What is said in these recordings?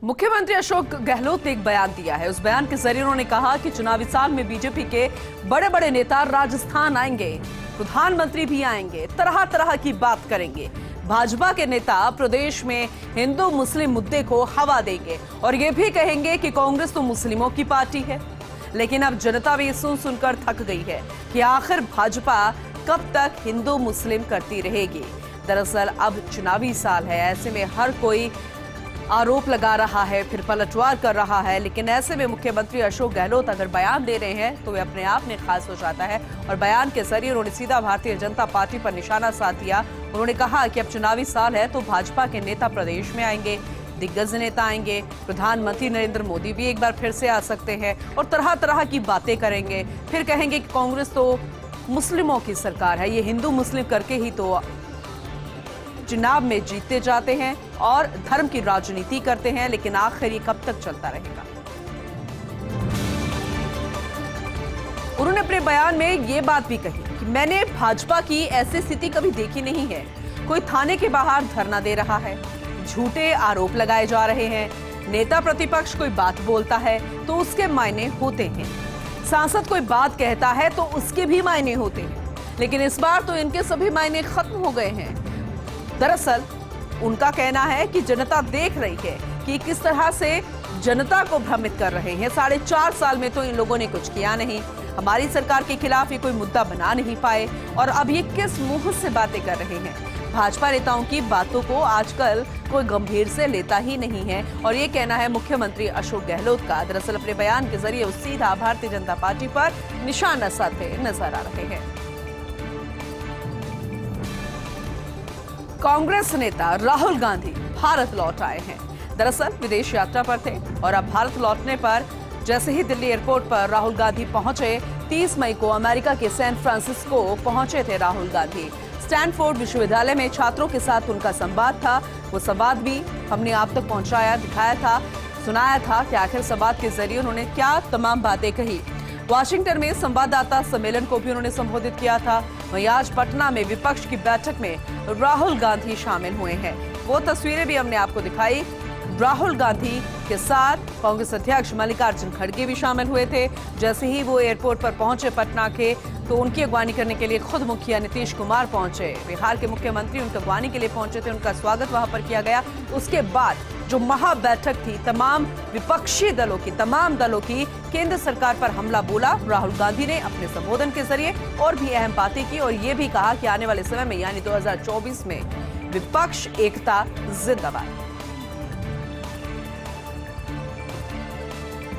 मुख्यमंत्री अशोक गहलोत ने एक बयान दिया है। उस बयान के जरिए उन्होंने कहा कि चुनावी साल में बीजेपी के बड़े बड़े नेता राजस्थान आएंगे, प्रधानमंत्री भी आएंगे, तरह तरह की बात करेंगे। भाजपा के नेता प्रदेश में हिंदू मुस्लिम मुद्दे को हवा देंगे और ये भी कहेंगे कि कांग्रेस तो मुस्लिमों की पार्टी है। लेकिन अब जनता भी सुन सुनकर थक गई है कि आखिर भाजपा कब तक हिंदू मुस्लिम करती रहेगी। दरअसल अब चुनावी साल है, ऐसे में हर कोई आरोप लगा रहा है, फिर पलटवार कर रहा है। लेकिन ऐसे में मुख्यमंत्री अशोक गहलोत अगर बयान दे रहे हैं तो वे अपने आप में खास हो जाता है और बयान के जरिए उन्होंने सीधा भारतीय जनता पार्टी पर निशाना साध दिया। उन्होंने कहा कि अब चुनावी साल है तो भाजपा के नेता प्रदेश में आएंगे, दिग्गज नेता आएंगे, प्रधानमंत्री नरेंद्र मोदी भी एक बार फिर से आ सकते हैं और तरह तरह की बातें करेंगे। फिर कहेंगे कि कांग्रेस तो मुस्लिमों की सरकार है, ये हिंदू मुस्लिम करके ही तो चुनाव में जीतते जाते हैं और धर्म की राजनीति करते हैं। लेकिन आखिर ये कब तक चलता रहेगा? उन्होंने अपने बयान में ये बात भी कही कि मैंने भाजपा की ऐसी स्थिति कभी देखी नहीं है। कोई थाने के बाहर धरना दे रहा है, झूठे आरोप लगाए जा रहे हैं, नेता प्रतिपक्ष कोई बात बोलता है तो उसके मायने होते हैं, सांसद कोई बात कहता है तो उसके भी मायने होते हैं। लेकिन इस बार तो इनके सभी मायने खत्म हो गए हैं। दरअसल उनका कहना है कि जनता देख रही है कि किस तरह से जनता को भ्रमित कर रहे हैं। 4.5 साल में तो इन लोगों ने कुछ किया नहीं, हमारी सरकार के खिलाफ ये कोई मुद्दा बना नहीं पाए और अब ये किस मुंह से बातें कर रहे हैं। भाजपा नेताओं की बातों को आजकल कोई गंभीर से लेता ही नहीं है और ये कहना है मुख्यमंत्री अशोक गहलोत का। दरअसल अपने बयान के जरिए वो सीधा भारतीय जनता पार्टी पर निशाना साधते नजर आ रहे हैं। कांग्रेस नेता राहुल गांधी भारत लौट आए हैं। दरअसल विदेश यात्रा पर थे और अब भारत लौटने पर जैसे ही दिल्ली एयरपोर्ट पर राहुल गांधी पहुंचे, 30 मई को अमेरिका के सैन फ्रांसिस्को पहुंचे थे राहुल गांधी। स्टैनफोर्ड विश्वविद्यालय में छात्रों के साथ उनका संवाद था। वो संवाद भी हमने आप तक पहुंचाया, दिखाया था, सुनाया था कि आखिर संवाद के जरिए उन्होंने क्या तमाम बातें कही। वाशिंगटन में संवाददाता सम्मेलन को भी उन्होंने संबोधित किया था। वहीं आज पटना में विपक्ष की बैठक में राहुल गांधी शामिल हुए हैं। वो तस्वीरें भी हमने आपको दिखाई। राहुल गांधी के साथ कांग्रेस अध्यक्ष मल्लिकार्जुन खड़गे भी शामिल हुए थे। जैसे ही वो एयरपोर्ट पर पहुंचे पटना के, तो उनकी अगवानी करने के लिए खुद मुखिया नीतीश कुमार पहुंचे। बिहार के मुख्यमंत्री उनकी अगवानी के लिए पहुंचे थे, उनका स्वागत वहां पर किया गया। उसके बाद जो महा बैठक थी, तमाम विपक्षी दलों की, तमाम दलों की केंद्र सरकार पर हमला बोला राहुल गांधी ने अपने संबोधन के जरिए और भी अहम बातें की और ये भी कहा कि आने वाले समय में यानी 2024 में विपक्ष एकता जिंदाबाद।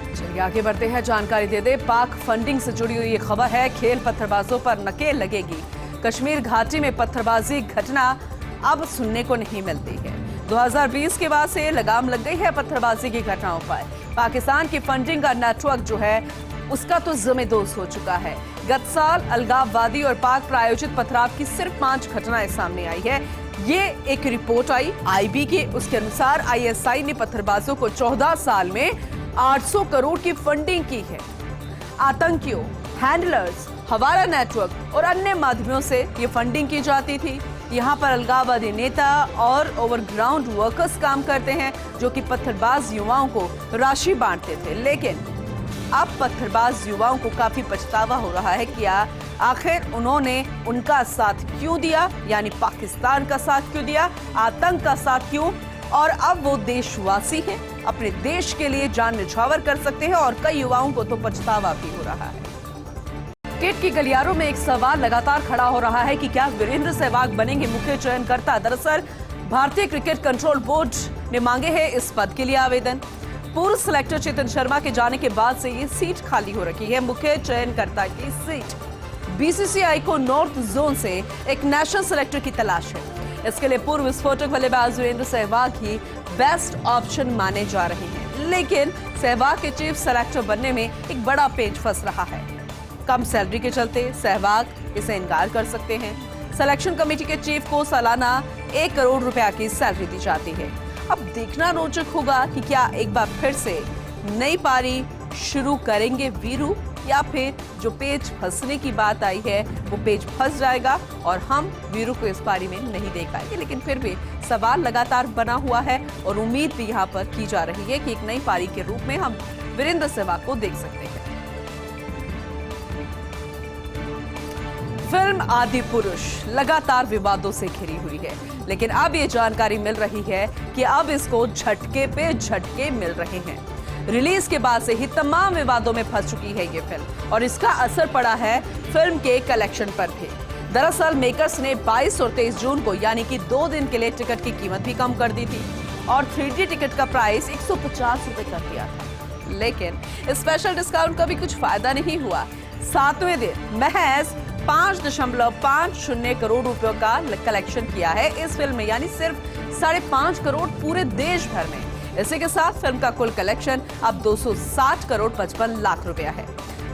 चलिए आगे बढ़ते हैं, जानकारी दे दे। पाक फंडिंग से जुड़ी हुई ये खबर है, खेल पत्थरबाजों पर नकेल लगेगी। कश्मीर घाटी में पत्थरबाजी घटना अब सुनने को नहीं मिलती है। 2020 के बाद से लगाम लग गई है पत्थरबाजी की घटनाओं पर। पाकिस्तान की फंडिंग का नेटवर्क जो है उसका तो ज़मेदोज़ हो चुका है। गत साल अलगाववादी और पाक प्रायोजित पथराव की सिर्फ 5 घटनाएं सामने आई है। ये एक रिपोर्ट आई IB की, उसके अनुसार ISI ने पत्थरबाजों को 14 साल में 800 करोड़ की फंडिंग की है। आतंकियों, हैंडलर्स, हवाला नेटवर्क और अन्य माध्यमों से ये फंडिंग की जाती थी। यहाँ पर अलगाववादी नेता और ओवरग्राउंड वर्कर्स काम करते हैं जो कि पत्थरबाज युवाओं को राशि बांटते थे। लेकिन अब पत्थरबाज युवाओं को काफी पछतावा हो रहा है कि आखिर उन्होंने उनका साथ क्यों दिया, यानी पाकिस्तान का साथ क्यों दिया, आतंक का साथ क्यों। और अब वो देशवासी हैं, अपने देश के लिए जान न्यौछावर कर सकते हैं और कई युवाओं को तो पछतावा भी हो रहा है। क्रिकेट की गलियारों में एक सवाल लगातार खड़ा हो रहा है कि क्या वीरेंद्र सहवाग बनेंगे मुख्य चयनकर्ता। दरअसल भारतीय क्रिकेट कंट्रोल बोर्ड ने मांगे हैं इस पद के लिए आवेदन। पूर्व सिलेक्टर चेतन शर्मा के जाने के बाद से ये सीट खाली हो रखी है, मुख्य चयनकर्ता की सीट। BCCI को नॉर्थ जोन से एक नेशनल सिलेक्टर की तलाश है। इसके लिए पूर्व विस्फोटक बल्लेबाज वीरेंद्र सहवाग ही बेस्ट ऑप्शन माने जा रहे हैं। लेकिन सहवाग के चीफ सेलेक्टर बनने में एक बड़ा पेच फंस रहा है। कम सैलरी के चलते सहवाग इसे इनकार कर सकते हैं। सिलेक्शन कमेटी के चीफ को सालाना 1 करोड़ रुपया की सैलरी दी जाती है। अब देखना रोचक होगा कि क्या एक बार फिर से नई पारी शुरू करेंगे वीरू या फिर जो पेज फंसने की बात आई है वो पेज फंस जाएगा और हम वीरू को इस पारी में नहीं देख पाएंगे। लेकिन फिर भी सवाल लगातार बना हुआ है और उम्मीद भी यहाँ पर की जा रही है कि एक नई पारी के रूप में हम वीरेंद्र सहवाग को देख सकते हैं। फिल्म आदि पुरुष लगातार विवादों से घिरी हुई है, लेकिन अब ये जानकारी मिल रही है कि अब इसको झटके पे झटके मिल रहे हैं। रिलीज के बाद से ही तमाम विवादों में फंस चुकी है ये फिल्म और इसका असर पड़ा है फिल्म के कलेक्शन पर भी। दरअसल मेकर्स ने 22 और 23 जून को यानी कि 2 दिन के लिए टिकट की कीमत भी कम कर दी थी और 3D टिकट का प्राइस 150 रुपए कर दिया था। लेकिन स्पेशल डिस्काउंट का भी कुछ फायदा नहीं हुआ। 7वें दिन महज 5.50 करोड़ रुपयों का कलेक्शन किया है इस फिल्म में, यानी सिर्फ 5.5 करोड़ पूरे देश भर में। इसी के साथ फिल्म का कुल कलेक्शन अब 260 करोड़ 55 लाख रुपया है।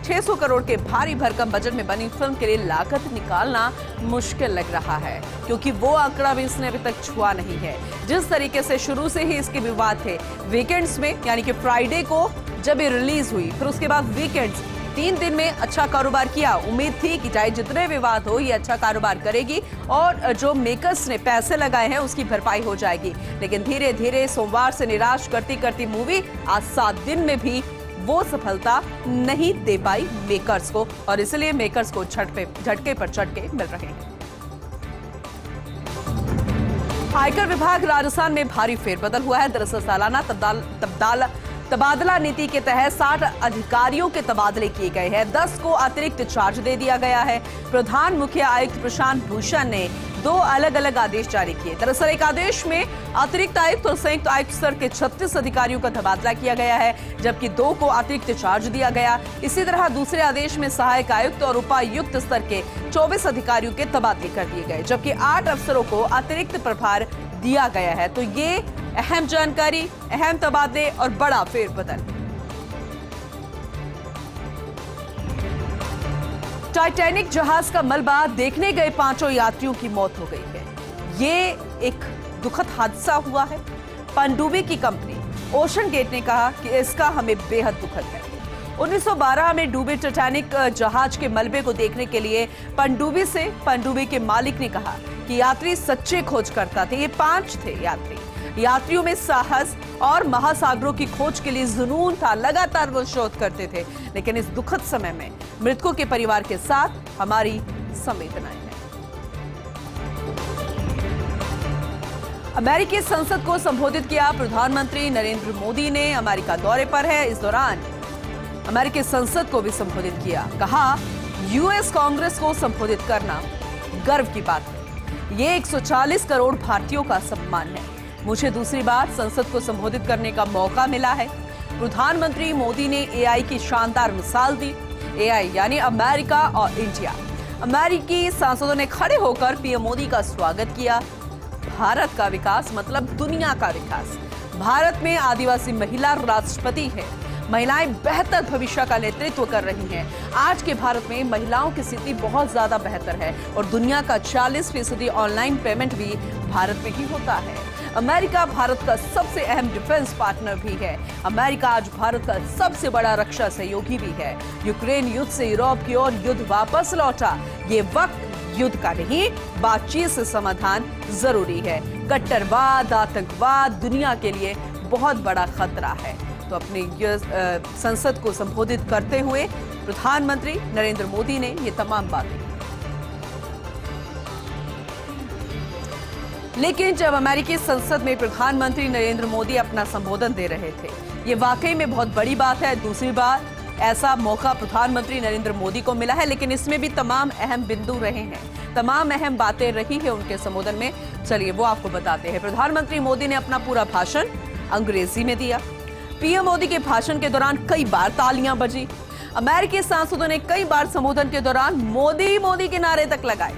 600 करोड़ के भारी भरकम बजट में बनी फिल्म के लिए लागत निकालना मुश्किल लग रहा है, क्योंकि वो आंकड़ा भी इसने अभी तक छुआ नहीं है। जिस तरीके से शुरू से ही इसके विवाद थे, वीकेंड्स में यानी कि फ्राइडे को जब ये रिलीज हुई, फिर उसके बाद वीकेंड्स 3 दिन में अच्छा कारोबार किया। उम्मीद थी कि चाहे जितने विवाद हो ये अच्छा कारोबार करेगी और जो मेकर्स ने पैसे लगाए हैं उसकी भरपाई हो जाएगी। लेकिन धीरे धीरे सोमवार से निराश करती करती मूवी आज 7 दिन में भी वो सफलता नहीं दे पाई मेकर्स को और इसलिए मेकर्स को झटके पर झटके मिल रहे हैं। आयकर विभाग राजस्थान में भारी फेरबदल हुआ है। दरअसल सालाना तबादला नीति के तहत 60 अधिकारियों के तबादले किए गए हैं। 10 को अतिरिक्त चार्ज दे दिया गया है। प्रधान मुख्य आयुक्त प्रशांत भूषण ने 2 अलग अलग आदेश जारी किए। दरअसल एक आदेश में अतिरिक्त आयुक्त और संयुक्त आयुक्त स्तर के 36 अधिकारियों का तबादला किया गया है, जबकि 2 को अतिरिक्त चार्ज दिया गया। इसी तरह दूसरे आदेश में सहायक आयुक्त और उपायुक्त स्तर के 24 अधिकारियों के तबादले कर दिए गए, जबकि 8 अफसरों को अतिरिक्त प्रभार दिया गया है। तो ये अहम जानकारी, अहम तबादले और बड़ा फेरबदल। टाइटैनिक जहाज का मलबा देखने गए 5 यात्रियों की मौत हो गई है। ये एक दुखद हादसा हुआ है। पनडुब्बी की कंपनी ओशन गेट ने कहा कि इसका हमें बेहद दुखद है। 1912 में डूबे टाइटैनिक जहाज के मलबे को देखने के लिए पनडुब्बी के मालिक ने कहा कि यात्री सच्चे खोजकर्ता थे। ये 5 थे यात्रियों में साहस और महासागरों की खोज के लिए जुनून था। लगातार वो शोध करते थे। लेकिन इस दुखद समय में मृतकों के परिवार के साथ हमारी संवेदनाएं हैं। अमेरिकी संसद को संबोधित किया। प्रधानमंत्री नरेंद्र मोदी ने अमेरिका दौरे पर है। इस दौरान अमेरिकी संसद को भी संबोधित किया। कहा, यूएस कांग्रेस को संबोधित करना गर्व की बात है। ये 140 करोड़ भारतीयों का सम्मान है। मुझे दूसरी बार संसद को संबोधित करने का मौका मिला है। प्रधानमंत्री मोदी ने एआई की शानदार मिसाल दी। एआई यानी अमेरिका और इंडिया। अमेरिकी सांसदों ने खड़े होकर पीएम मोदी का स्वागत किया। भारत का विकास मतलब दुनिया का विकास। भारत में आदिवासी महिला राष्ट्रपति है। महिलाएं बेहतर भविष्य का नेतृत्व कर रही हैं। आज के भारत में महिलाओं की स्थिति बहुत ज्यादा बेहतर है और दुनिया का 40% ऑनलाइन पेमेंट भी भारत में ही होता है। अमेरिका भारत का सबसे अहम डिफेंस पार्टनर भी है। अमेरिका आज भारत का सबसे बड़ा रक्षा सहयोगी भी है। यूक्रेन युद्ध से यूरोप की ओर युद्ध वापस लौटा। ये वक्त युद्ध का नहीं, बातचीत से समाधान जरूरी है। कट्टरवाद, आतंकवाद दुनिया के लिए बहुत बड़ा खतरा है। तो अपने संसद को संबोधित करते हुए प्रधानमंत्री नरेंद्र मोदी ने ये तमाम बातें। लेकिन जब अमेरिकी संसद में प्रधानमंत्री नरेंद्र मोदी अपना संबोधन दे रहे थे, ये वाकई में बहुत बड़ी बात है। दूसरी बार ऐसा मौका प्रधानमंत्री नरेंद्र मोदी को मिला है, लेकिन इसमें भी तमाम अहम बिंदु रहे हैं, तमाम अहम बातें रही है उनके संबोधन में। चलिए वो आपको बताते हैं। प्रधानमंत्री मोदी ने अपना पूरा भाषण अंग्रेजी में दिया। पीएम मोदी के भाषण के दौरान कई बार तालियां बजी। अमेरिकी सांसदों ने कई बार संबोधन के दौरान मोदी मोदी के नारे तक लगाए।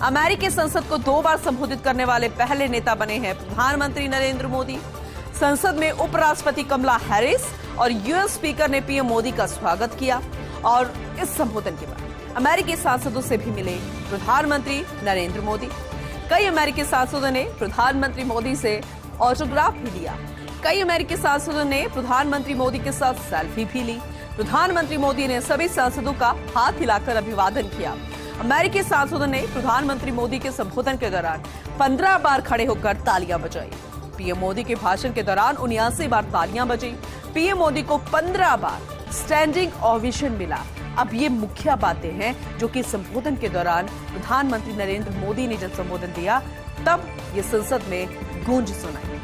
अमेरिकी संसद को 2 बार संबोधित करने वाले पहले नेता बने हैं प्रधानमंत्री नरेंद्र मोदी। संसद में उपराष्ट्रपति कमला हैरिस और यूएस स्पीकर ने पीएम मोदी का स्वागत किया और इस संबोधन के बाद अमेरिकी सांसदों से भी मिले प्रधानमंत्री नरेंद्र मोदी। कई अमेरिकी सांसदों ने प्रधानमंत्री मोदी से ऑटोग्राफ भी लिया। कई अमेरिकी सांसदों ने प्रधानमंत्री मोदी के साथ सेल्फी भी ली। प्रधानमंत्री मोदी ने सभी सांसदों का हाथ हिलाकर अभिवादन किया। अमेरिकी सांसदों ने प्रधानमंत्री मोदी के संबोधन के दौरान 15 बार खड़े होकर तालियां बजाई। पीएम मोदी के भाषण के दौरान 79 बार तालियां बजी। पीएम मोदी को 15 बार स्टैंडिंग ओवेशन मिला। अब ये मुख्य बातें हैं जो कि संबोधन के दौरान प्रधानमंत्री नरेंद्र मोदी ने जब संबोधन दिया तब ये संसद में गूंज सुनाई।